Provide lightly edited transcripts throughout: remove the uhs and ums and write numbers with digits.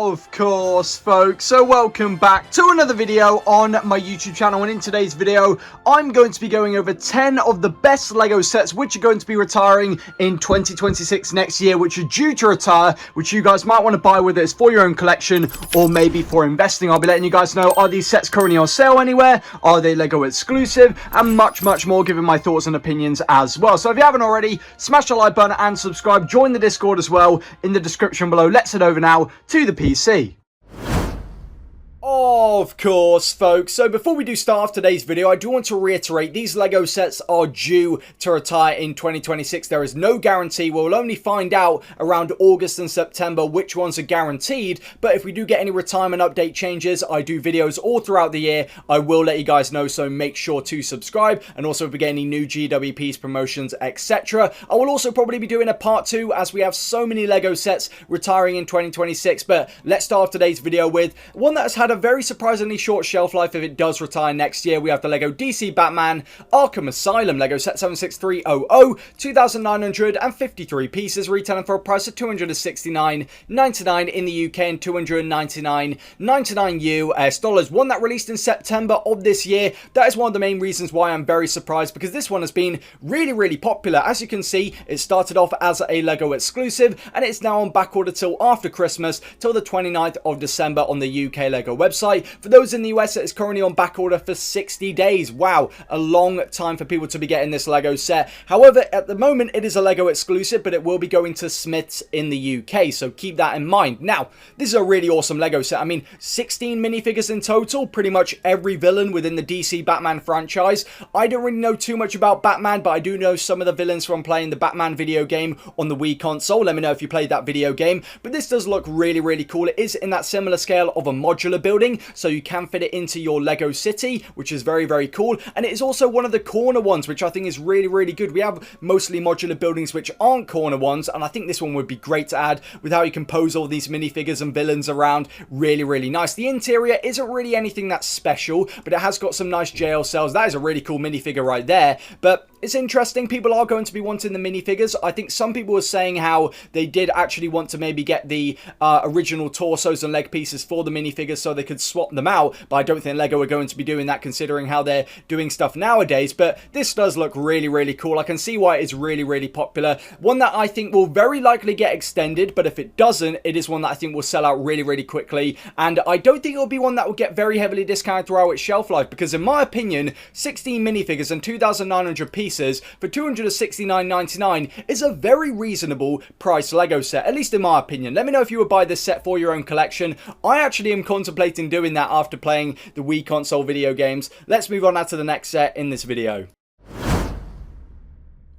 Of course, folks, so welcome back to another video on my YouTube channel, and in today's video I'm going to be going over 10 of the best LEGO sets which are going to be retiring in 2026 next year, which are due to retire, which you guys might want to buy, whether it's for your own collection or maybe for investing. I'll be letting you guys know, are these sets currently on sale anywhere, are they LEGO exclusive, and much more, giving my thoughts and opinions as well. So if you haven't already, smash the like button and subscribe, join the Discord as well in the description below. Let's head over now to the PC. Of course, folks, so before we do start off today's video, I do want to reiterate these LEGO sets are due to retire in 2026. There is no guarantee. We'll only find out around August and September which ones are guaranteed, but if we do get any retirement update changes, I do videos all throughout the year. I will let you guys know, so make sure to subscribe, and also if we get any new GWPs, promotions, etc. I will also probably be doing a part 2 as we have so many LEGO sets retiring in 2026, but let's start off today's video with one that has had a very surprisingly short shelf life if it does retire next year. We have the LEGO DC Batman Arkham Asylum LEGO set 76300, 2,953 pieces, retailing for a price of $269.99 in the UK and $299.99 US dollars. One that released in September of this year. That is one of the main reasons why I'm very surprised, because this one has been really popular. As you can see, it started off as a LEGO exclusive and it's now on back order till after Christmas, till the 29th of December on the UK LEGO website. For those in the US, it is currently on back order for 60 days. Wow, a long time for people to be getting this LEGO set. However, at the moment, it is a LEGO exclusive, but it will be going to Smiths in the UK, so keep that in mind. Now, this is a really awesome LEGO set. I mean, 16 minifigures in total, pretty much every villain within the DC Batman franchise. I don't really know too much about Batman, but I do know some of the villains from playing the Batman video game on the Wii console. Let me know if you played that video game, but this does look really cool. It is in that similar scale of a modular building, so you can fit it into your LEGO city, which is very cool. And it is also one of the corner ones, which I think is really good. We have mostly modular buildings which aren't corner ones, and I think this one would be great to add with how you can pose all these minifigures and villains around. Really nice. The interior isn't really anything that's special, but it has got some nice jail cells. That is a really cool minifigure right there, but it's interesting. People are going to be wanting the minifigures. I think some people were saying how they did actually want to maybe get the original torsos and leg pieces for the minifigures so they could swap them out, but I don't think LEGO are going to be doing that considering how they're doing stuff nowadays. But this does look really cool. I can see why it's really popular. One that I think will very likely get extended, but if it doesn't, it is one that I think will sell out really quickly, and I don't think it will be one that will get very heavily discounted throughout its shelf life, because in my opinion, 16 minifigures and 2,900 pieces for $269.99 is a very reasonable price LEGO set, at least in my opinion. Let me know if you would buy this set for your own collection. I actually am contemplating doing that after playing the Wii console video games. Let's move on now to the next set in this video.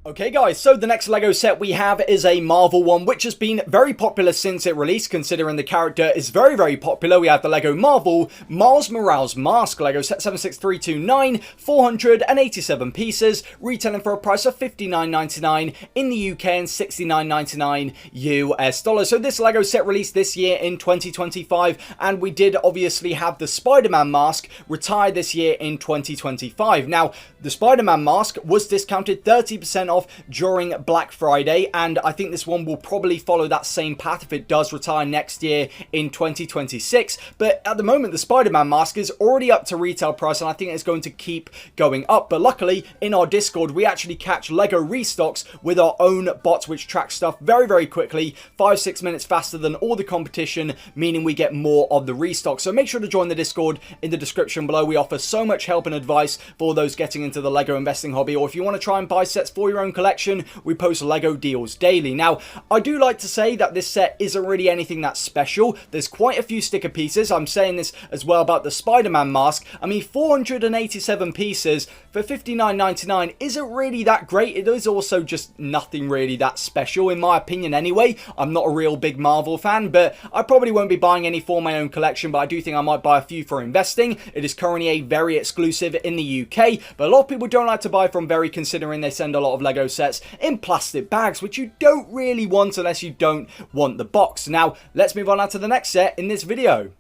Okay guys, so the next LEGO set we have is a Marvel one, which has been very popular since it released, considering the character is very popular. We have the LEGO Marvel Miles Morales Mask LEGO set 76329, 487 pieces, retailing for a price of $59.99 in the UK and $69.99 US dollars. So this LEGO set released this year in 2025, and we did obviously have the Spider-Man mask retire this year in 2025. Now, the Spider-Man mask was discounted 30% off during Black Friday, and I think this one will probably follow that same path if it does retire next year in 2026. But at the moment, the Spider-Man mask is already up to retail price, and I think it's going to keep going up. But luckily, in our Discord, we actually catch LEGO restocks with our own bots, which track stuff very quickly, 5-6 minutes faster than all the competition, meaning we get more of the restock. So make sure to join the Discord in the description below. We offer so much help and advice for those getting into the LEGO investing hobby, or if you want to try and buy sets for your own collection, we post LEGO deals daily. Now, I do like to say that this set isn't really anything that special. There's quite a few sticker pieces. I'm saying this as well about the Spider-Man mask. I mean, 487 pieces for $59.99 isn't really that great. It is also just nothing really that special, in my opinion anyway. I'm not a real big Marvel fan, but I probably won't be buying any for my own collection, but I do think I might buy a few for investing. It is currently a very exclusive in the UK, but a lot of people don't like to buy from Very, considering they send a lot of LEGO sets in plastic bags, which you don't really want unless you don't want the box. Now, let's move on now to the next set in this video.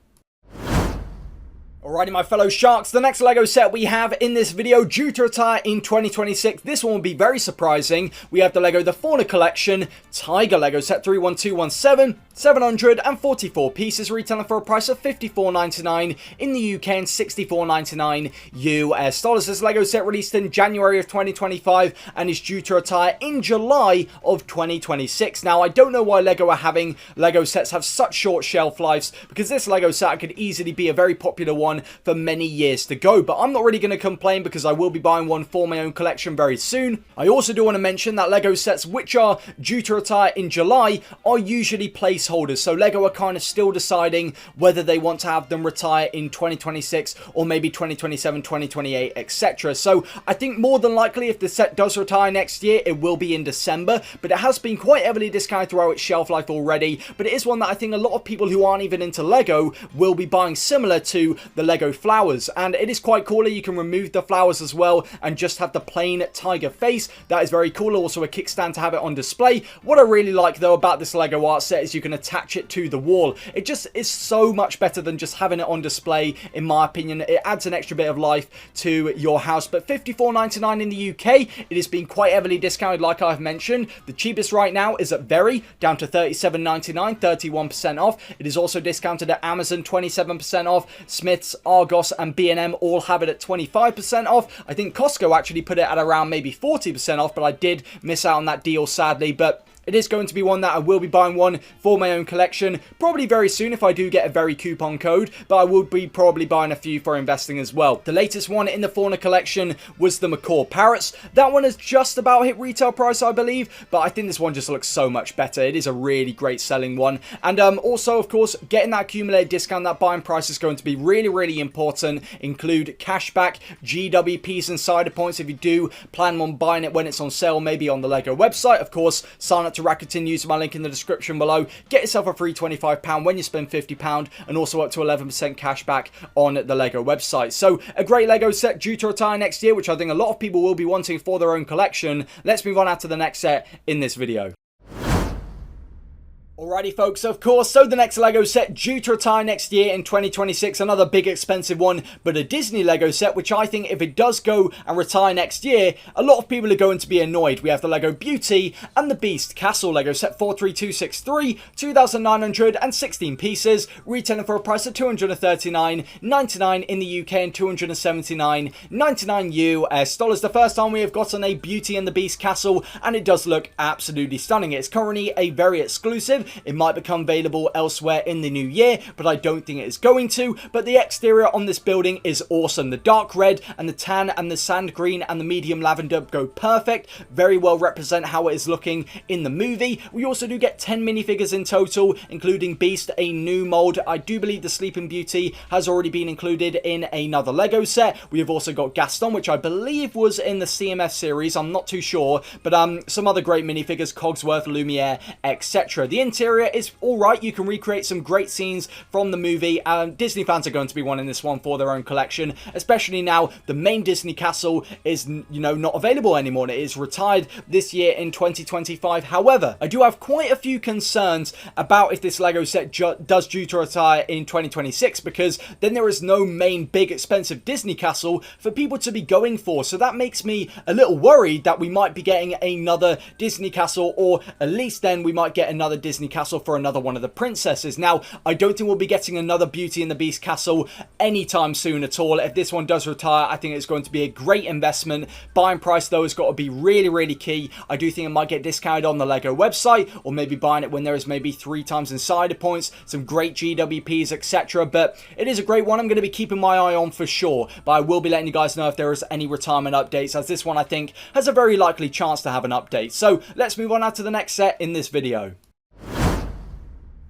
Alrighty, my fellow sharks, the next LEGO set we have in this video due to retire in 2026. This one will be very surprising. We have the LEGO The Fauna Collection Tiger LEGO set 31217, 744 pieces, retailing for a price of $54.99 in the UK and $64.99 US dollars. This LEGO set released in January of 2025 and is due to retire in July of 2026. Now, I don't know why LEGO are having LEGO sets have such short shelf lives, because this LEGO set could easily be a very popular one for many years to go, but I'm not really going to complain because I will be buying one for my own collection very soon. I also do want to mention that LEGO sets which are due to retire in July are usually placeholders, so LEGO are kind of still deciding whether they want to have them retire in 2026 or maybe 2027, 2028, etc. So I think more than likely if the set does retire next year, it will be in December, but it has been quite heavily discounted throughout its shelf life already. But it is one that I think a lot of people who aren't even into LEGO will be buying, similar to the LEGO flowers, and it is quite cool. You can remove the flowers as well and just have the plain tiger face. That is very cool. Also a kickstand to have it on display. What I really like though about this LEGO art set is you can attach it to the wall. It just is so much better than just having it on display, in my opinion. It adds an extra bit of life to your house. But $54.99 in the UK. It has been quite heavily discounted, like I've mentioned. The cheapest right now is at Very, down to $37.99, 31% off. It is also discounted at Amazon, 27% off. Smith's, Argos and B&M all have it at 25% off. I think Costco actually put it at around maybe 40% off, but I did miss out on that deal sadly. But it is going to be one that I will be buying one for my own collection, probably very soon if I do get a very coupon code, but I will be probably buying a few for investing as well. The latest one in the Fauna collection was the macaw parrots. That one has just about hit retail price, I believe, but I think this one just looks so much better. It is a really great selling one. And also, of course, getting that accumulated discount, that buying price is going to be really, really important. Include cashback, GWPs and cider points if you do plan on buying it when it's on sale, maybe on the LEGO website. Of course, sign up to Rakuten using my link in the description below. Get yourself a free £25 when you spend £50 and also up to 11% cash back on the LEGO website. So a great LEGO set due to retire next year, which I think a lot of people will be wanting for their own collection. Let's move on out to the next set in this video. Alrighty folks, of course, so the next LEGO set due to retire next year in 2026, another big expensive one, but a Disney LEGO set, which I think if it does go and retire next year, a lot of people are going to be annoyed. We have the LEGO Beauty and the Beast Castle LEGO set 43263, 2,916 pieces, retailing for a price of $239.99 in the UK and $279.99 US dollars. The first time we have gotten a Beauty and the Beast Castle, and it does look absolutely stunning. It's currently a very exclusive. It might become available elsewhere in the new year, but I don't think it is going to. But the exterior on this building is awesome. The dark red and the tan and the sand green and the medium lavender go perfect. Very well represent how it is looking in the movie. We also do get 10 minifigures in total, including Beast, a new mold. I do believe the Sleeping Beauty has already been included in another LEGO set. We have also got Gaston, which I believe was in the CMF series. I'm not too sure, but some other great minifigures, Cogsworth, Lumiere, etc. The interior is alright. You can recreate some great scenes from the movie. Disney fans are going to be wanting this one for their own collection, especially now the main Disney castle is, not available anymore, and it is retired this year in 2025. However, I do have quite a few concerns about if this LEGO set does due to retire in 2026, because then there is no main big expensive Disney castle for people to be going for. So that makes me a little worried that we might be getting another Disney castle, or at least then we might get another Disney castle for another one of the princesses. Now, I don't think we'll be getting another Beauty and the Beast castle anytime soon at all. If this one does retire, I think it's going to be a great investment. Buying price though has got to be really, really key. I do think it might get discounted on the LEGO website, or maybe buying it when there is maybe 3 times insider points, some great GWPs, etc. But it is a great one. I'm going to be keeping my eye on for sure, but I will be letting you guys know if there is any retirement updates, as this one I think has a very likely chance to have an update. So let's move on now to the next set in this video.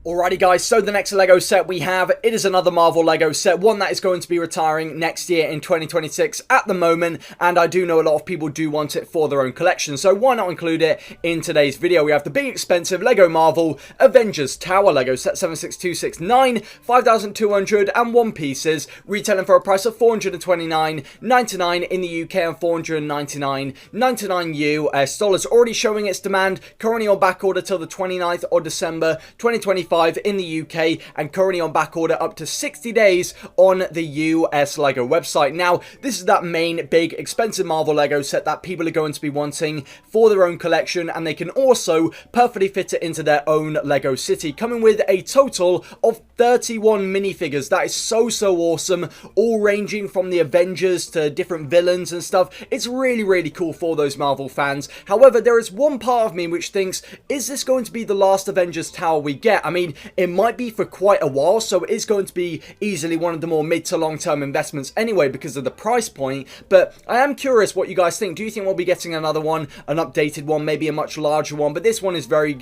Alrighty guys, so the next LEGO set we have, it is another Marvel LEGO set, one that is going to be retiring next year in 2026 at the moment, and I do know a lot of people do want it for their own collection, so why not include it in today's video. We have the big expensive LEGO Marvel Avengers Tower LEGO set 76269, 5,201 pieces, retailing for a price of $429.99 in the UK and $499.99 US dollars. Already showing its demand, currently on back order till the 29th of December 2025. 2025 in the UK and currently on back order up to 60 days on the US LEGO website. Now, this is that main big expensive Marvel LEGO set that people are going to be wanting for their own collection, and they can also perfectly fit it into their own LEGO city, coming with a total of 31 minifigures. That is so awesome, all ranging from the Avengers to different villains and stuff. It's really cool for those Marvel fans. However, there is one part of me which thinks, is this going to be the last Avengers tower we get? I mean, it might be for quite a while, so it is going to be easily one of the more mid to long term investments anyway because of the price point, but I am curious what you guys think. Do you think we'll be getting another one, an updated one, maybe a much larger one? But this one is very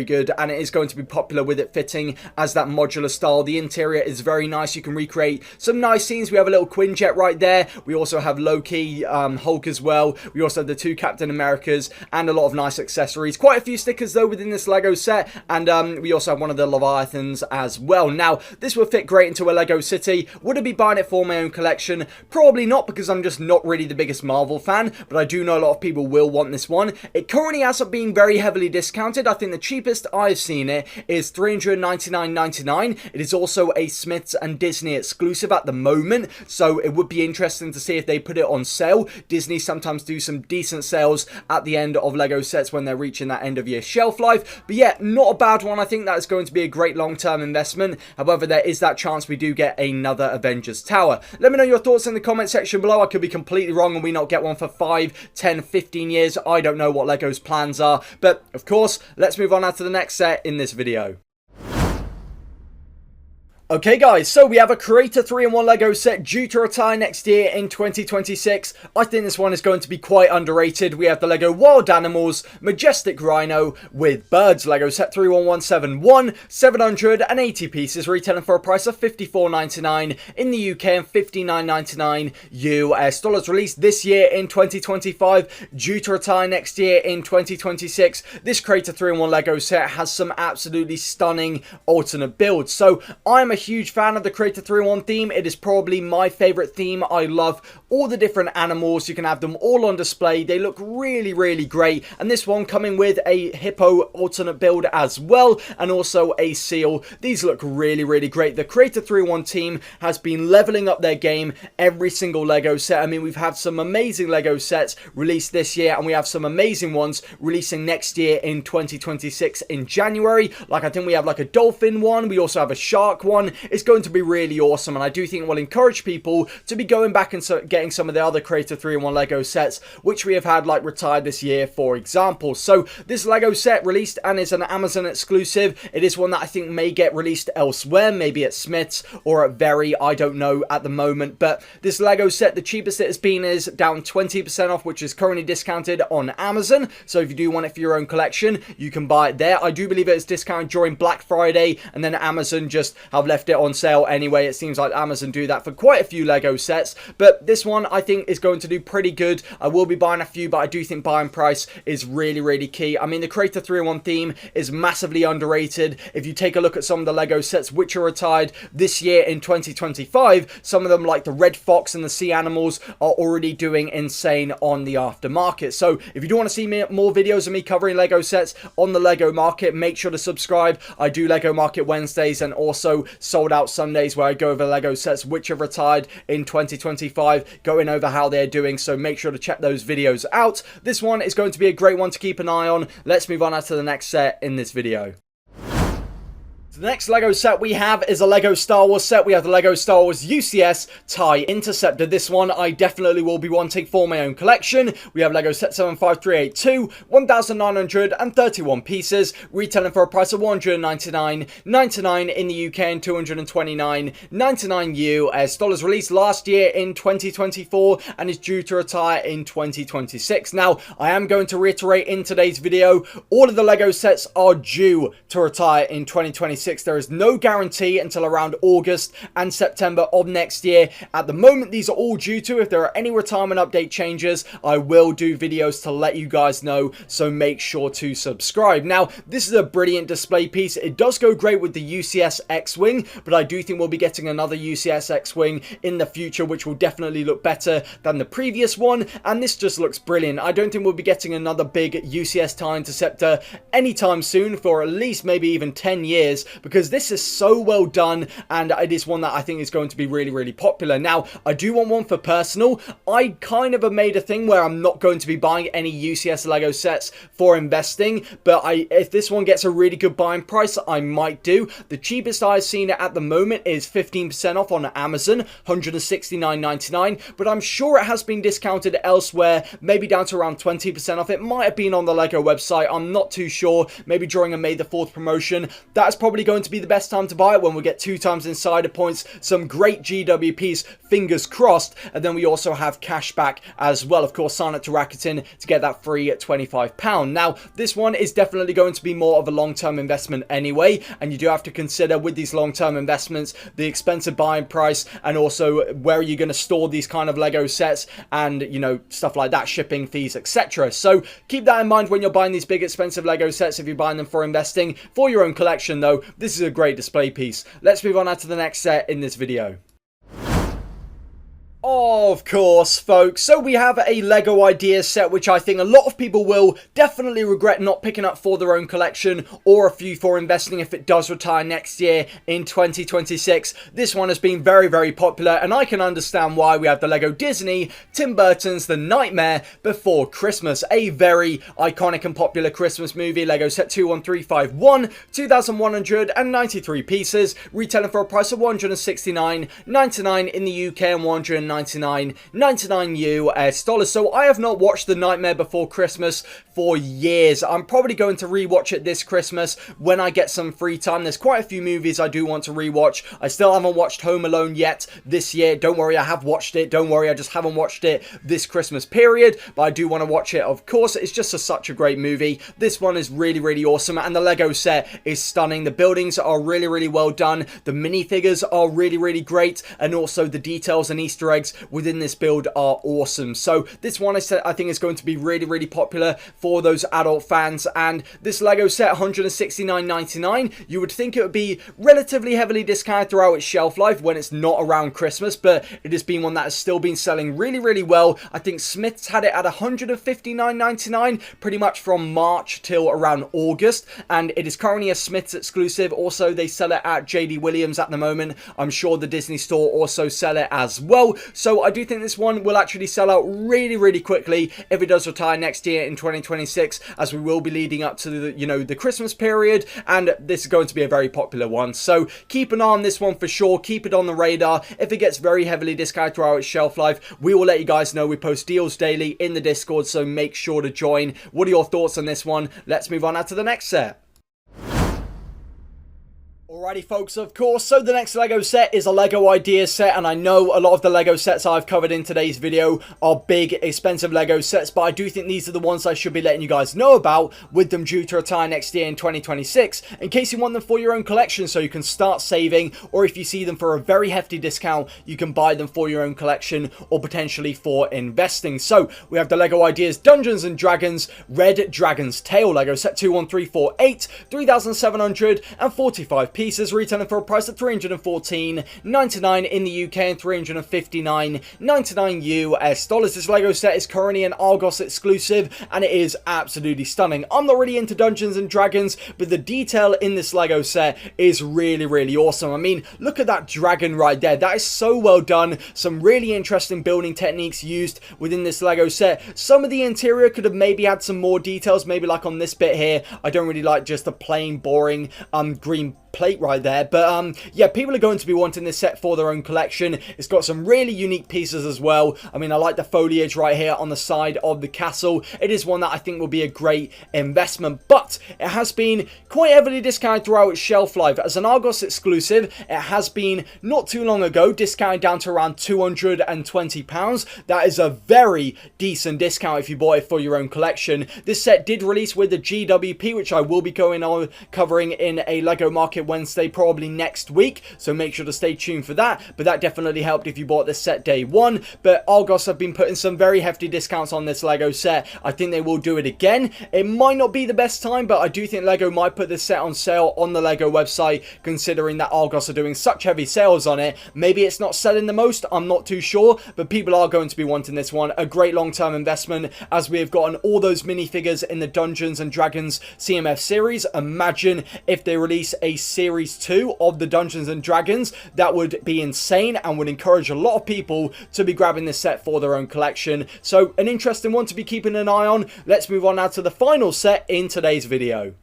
good, and it is going to be popular with it fitting as that modular style. The interior is very nice. You can recreate some nice scenes. We have a little Quinjet right there. We also have Loki, Hulk as well. We also have the two Captain Americas and a lot of nice accessories. Quite a few stickers though within this LEGO set, and we also have one of the Leviathans as well. Now, this will fit great into a LEGO city. Would I be buying it for my own collection? Probably not, because I'm just not really the biggest Marvel fan, but I do know a lot of people will want this one. It currently has up being very heavily discounted. I think the cheapest I've seen it is $399.99. It is also a Smiths and Disney exclusive at the moment, so it would be interesting to see if they put it on sale. Disney sometimes do some decent sales at the end of LEGO sets when they're reaching that end of year shelf life, but yeah, not a bad one. I think that is going to be a great long-term investment. However, there is that chance we do get another Avengers tower. Let me know your thoughts in the comment section below. I could be completely wrong and we not get one for 5, 10, 15 years. I don't know what LEGO's plans are, but of course, let's move on now to the next set in this video. Okay guys, so we have a Creator 3-in-1 LEGO set due to retire next year in 2026. I think this one is going to be quite underrated. We have the LEGO Wild Animals Majestic Rhino with Birds LEGO set 31171, 780 pieces, retailing for a price of $54.99 in the UK and $59.99 US dollars. Released this year in 2025, due to retire next year in 2026. This Creator 3-in-1 LEGO set has some absolutely stunning alternate builds. So I'm a huge fan of the Creator 3-in-1 theme. It is probably my favorite theme. I love all the different animals. You can have them all on display. They look really great, and this one coming with a hippo alternate build as well, and also a seal. These look really great. The Creator 3-in-1 team has been leveling up their game every single LEGO set. I mean, we've had some amazing LEGO sets released this year, and we have some amazing ones releasing next year in 2026 in January. Like, I think we have like a dolphin one. We also have a shark one. It's going to be really awesome, and I do think it will encourage people to be going back and getting some of the other Creator 3-in-1 LEGO sets which we have had like retired this year, for example. So this LEGO set released and is an Amazon exclusive. It is one that I think may get released elsewhere, maybe at Smiths or at Very, I don't know at the moment. But this LEGO set, the cheapest it has been is down 20% off, which is currently discounted on Amazon. So if you do want it for your own collection, you can buy it there. I do believe it is discounted during Black Friday, and then Amazon just have left it on sale anyway. It seems like Amazon do that for quite a few LEGO sets, but this one I think is going to do pretty good. I will be buying a few, but I do think buying price is really key. I mean, the Creator 3-in-1 theme is massively underrated. If you take a look at some of the LEGO sets which are retired this year in 2025, some of them like the Red Fox and the Sea Animals are already doing insane on the aftermarket. So if you do want to see more videos of me covering LEGO sets on the LEGO market, make sure to subscribe. I do LEGO Market Wednesdays and also Sold Out Sundays, where I go over LEGO sets which have retired in 2025, going over how they're doing, so make sure to check those videos out. This one is going to be a great one to keep an eye on. Let's move on now to the next set in this video. The next LEGO set we have is a LEGO Star Wars set. We have the LEGO Star Wars UCS TIE Interceptor. This one I definitely will be wanting for my own collection. We have LEGO set 75382, 1,931 pieces, retailing for a price of $199.99 in the UK and $229.99 US dollars. Released last year in 2024 and is due to retire in 2026. Now, I am going to reiterate in today's video, all of the LEGO sets are due to retire in 2026. There is no guarantee until around August and September of next year. At the moment, these are all due to. If there are any retirement update changes, I will do videos to let you guys know, so make sure to subscribe. Now, this is a brilliant display piece. It does go great with the UCS X-Wing, but I do think we'll be getting another UCS X-Wing in the future, which will definitely look better than the previous one, and this just looks brilliant. I don't think we'll be getting another big UCS TIE Interceptor anytime soon, for at least maybe even 10 years. because this is so well done, and it is one that I think is going to be really, really popular. Now, I do want one for personal. I kind of have made a thing where I'm not going to be buying any UCS Lego sets for investing, but if this one gets a really good buying price, I might do. The cheapest I've seen it at the moment is 15% off on Amazon, $169.99, but I'm sure it has been discounted elsewhere, maybe down to around 20% off. It might have been on the Lego website, I'm not too sure, maybe during a May the 4th promotion. That's probably going to be the best time to buy it, when we get 2 times insider points, some great GWPs, fingers crossed, and then we also have cash back as well. Of course, sign up to Rakuten to get that free at £25. Now, this one is definitely going to be more of a long-term investment anyway, and you do have to consider with these long-term investments the expensive buying price, and also where are you going to store these kind of Lego sets, and you know, stuff like that, shipping fees, etc. So keep that in mind when you're buying these big expensive Lego sets, if you're buying them for investing. For your own collection though, this is a great display piece. Let's move on now to the next set in this video. Of course, folks, so we have a Lego Ideas set, which I think a lot of people will definitely regret not picking up for their own collection, or a few for investing if it does retire next year in 2026. This one has been very, very popular, and I can understand why. We have the Lego Disney, Tim Burton's The Nightmare Before Christmas, a very iconic and popular Christmas movie. Lego set 21351, 2,193 pieces, retailing for a price of $169.99 in the UK and $199.99 US dollars. So I have not watched The Nightmare Before Christmas for years. I'm probably going to rewatch it this Christmas when I get some free time. There's quite a few movies I do want to rewatch. I still haven't watched Home Alone yet this year. Don't worry, I have watched it. Don't worry, I just haven't watched it this Christmas period, but I do want to watch it, of course. It's just such a great movie. This one is really, really awesome, and the Lego set is stunning. The buildings are really, really well done. The minifigures are really, really great, and also the details and Easter eggs within this build are awesome. So this one I think is going to be really, really popular for those adult fans. And this Lego set, $169.99, you would think it would be relatively heavily discounted throughout its shelf life when it's not around Christmas, but it has been one that has still been selling really, really well. I think Smith's had it at $159.99 pretty much from March till around August, and it is currently a Smith's exclusive. Also, they sell it at JD Williams at the moment. I'm sure the Disney store also sell it as well. So I do think this one will actually sell out really, really quickly if it does retire next year in 2026, as we will be leading up to the, you know, the Christmas period, and this is going to be a very popular one. So keep an eye on this one for sure. Keep it on the radar. If it gets very heavily discounted throughout its shelf life, we will let you guys know. We post deals daily in the Discord, so make sure to join. What are your thoughts on this one? Let's move on now to the next set. Alrighty folks, of course, so the next Lego set is a Lego Ideas set, and I know a lot of the Lego sets I've covered in today's video are big, expensive Lego sets, but I do think these are the ones I should be letting you guys know about, with them due to retire next year in 2026, in case you want them for your own collection so you can start saving, or if you see them for a very hefty discount, you can buy them for your own collection or potentially for investing. So we have the Lego Ideas Dungeons and Dragons Red Dragon's Tail Lego set 21348, 3,745 pieces, retailing for a price of $314.99 in the UK and $359.99 US dollars. This Lego set is currently an Argos exclusive, and it is absolutely stunning. I'm not really into Dungeons and Dragons, but the detail in this Lego set is really, really awesome. I mean, look at that dragon right there. That is so well done. Some really interesting building techniques used within this Lego set. Some of the interior could have maybe had some more details, maybe like on this bit here. I don't really like just the plain, boring green plate right there, but yeah, people are going to be wanting this set for their own collection. It's got some really unique pieces as well. I mean, I like the foliage right here on the side of the castle. It is one that I think will be a great investment, but it has been quite heavily discounted throughout its shelf life. As an Argos exclusive, it has been not too long ago discounted down to around £220. That is a very decent discount if you bought it for your own collection. This set did release with the GWP, which I will be going on covering in a Lego Market Wednesday probably next week, so make sure to stay tuned for that. But that definitely helped if you bought this set day one. But Argos have been putting some very hefty discounts on this Lego set. I think they will do it again. It might not be the best time, but I do think Lego might put this set on sale on the Lego website, considering that Argos are doing such heavy sales on it. Maybe it's not selling the most, I'm not too sure, but people are going to be wanting this one. A great long-term investment, as we have gotten all those minifigures in the Dungeons and Dragons CMF series. Imagine if they release a Series 2 of the Dungeons and Dragons. That would be insane and would encourage a lot of people to be grabbing this set for their own collection. So an interesting one to be keeping an eye on. Let's move on now to the final set in today's video.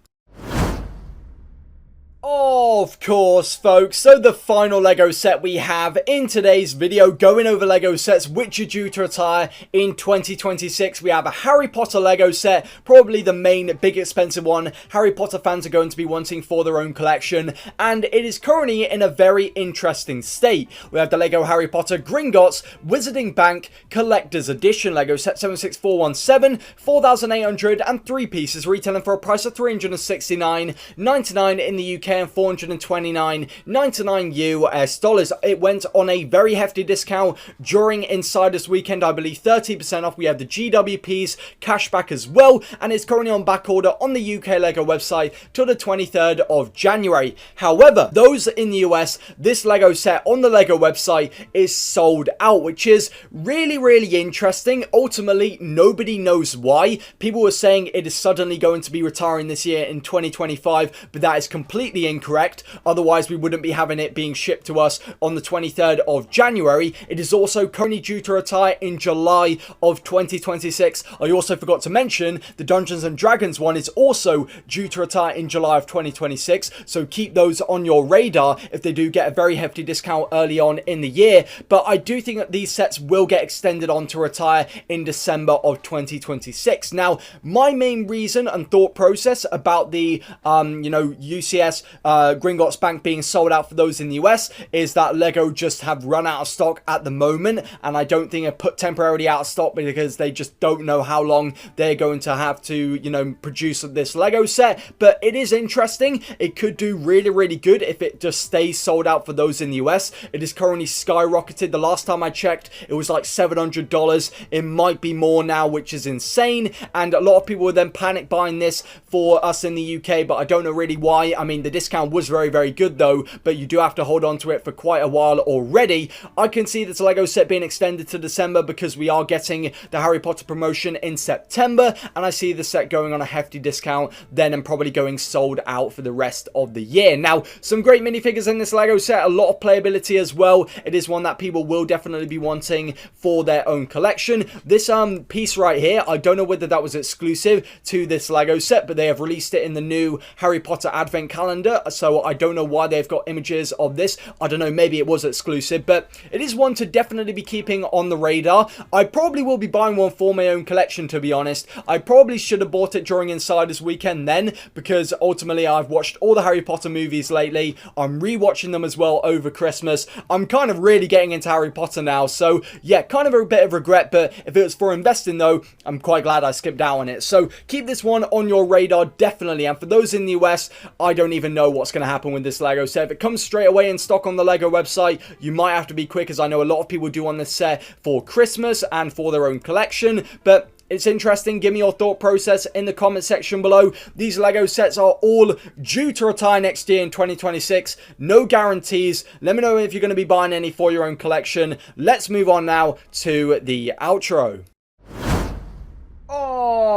Of course, folks, so the final LEGO set we have in today's video, going over LEGO sets which are due to retire in 2026. We have a Harry Potter LEGO set, probably the main big expensive one Harry Potter fans are going to be wanting for their own collection, and it is currently in a very interesting state. We have the LEGO Harry Potter Gringotts Wizarding Bank Collector's Edition LEGO set 76417, 4,803 pieces, retailing for a price of $369.99 in the UK and $429.99 US dollars. It went on a very hefty discount during Insiders Weekend, I believe 30% off. We have the GWP's cashback as well, and it's currently on back order on the UK LEGO website till the 23rd of January. However, those in the US, this LEGO set on the LEGO website is sold out, which is really interesting. Ultimately, nobody knows why. People were saying it is suddenly going to be retiring this year in 2025, but that is completely incorrect. Otherwise, we wouldn't be having it being shipped to us on the 23rd of January. It is also currently due to retire in July of 2026. I also forgot to mention the Dungeons and Dragons one is also due to retire in July of 2026. So keep those on your radar if they do get a very hefty discount early on in the year. But I do think that these sets will get extended on to retire in December of 2026. Now, my main reason and thought process about the UCS Gringotts Bank being sold out for those in the US is that LEGO just have run out of stock at the moment, and I don't think they're put temporarily out of stock because they just don't know how long they're going to have to, produce this LEGO set. But it is interesting. It could do really good if it just stays sold out for those in the US. It is currently skyrocketed. The last time I checked, it was like $700. It might be more now, which is insane, and a lot of people were then panic buying this for us in the UK, but I don't know really why. I mean, the discount was very good though, but you do have to hold on to it for quite a while already. I can see this LEGO set being extended to December because we are getting the Harry Potter promotion in September, and I see the set going on a hefty discount then and probably going sold out for the rest of the year. Now, some great minifigures in this LEGO set, a lot of playability as well. It is one that people will definitely be wanting for their own collection. This piece right here, I don't know whether that was exclusive to this LEGO set, but they have released it in the new Harry Potter Advent calendar, so I don't know why they've got images of this. I don't know, maybe it was exclusive, but it is one to definitely be keeping on the radar. I probably will be buying one for my own collection, to be honest. I probably should have bought it during Insiders Weekend then, because ultimately I've watched all the Harry Potter movies lately. I'm rewatching them as well over Christmas. I'm kind of really getting into Harry Potter now, so yeah, kind of a bit of regret, but if it was for investing though, I'm quite glad I skipped out on it. So keep this one on your radar, definitely. And for those in the US, I don't even know what's going to happen with this LEGO set. If it comes straight away in stock on the LEGO website, you might have to be quick, as I know a lot of people do on this set for Christmas and for their own collection. But it's interesting. Give me your thought process in the comment section below. These LEGO sets are all due to retire next year in 2026. No guarantees. Let me know if you're going to be buying any for your own collection. Let's move on now to the outro.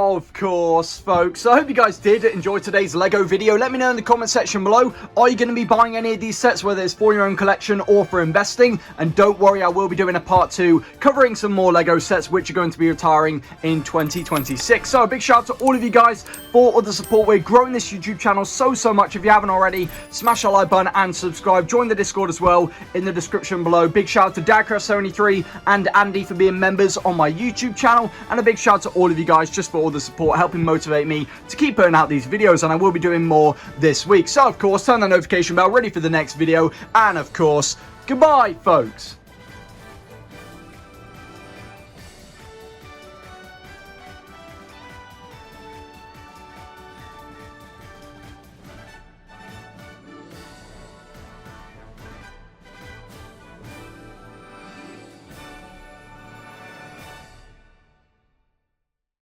Of course, folks. I hope you guys did enjoy today's LEGO video. Let me know in the comment section below. Are you going to be buying any of these sets, whether it's for your own collection or for investing? And don't worry, I will be doing a part 2 covering some more LEGO sets which are going to be retiring in 2026. So a big shout out to all of you guys for all the support. We're growing this YouTube channel so much. If you haven't already, smash that like button and subscribe. Join the Discord as well in the description below. Big shout out to Dadcraft73 and Andy for being members on my YouTube channel. And a big shout out to all of you guys just for all the support, helping motivate me to keep putting out these videos, and I will be doing more this week. So of course, turn the notification bell, ready for the next video, and of course, goodbye folks.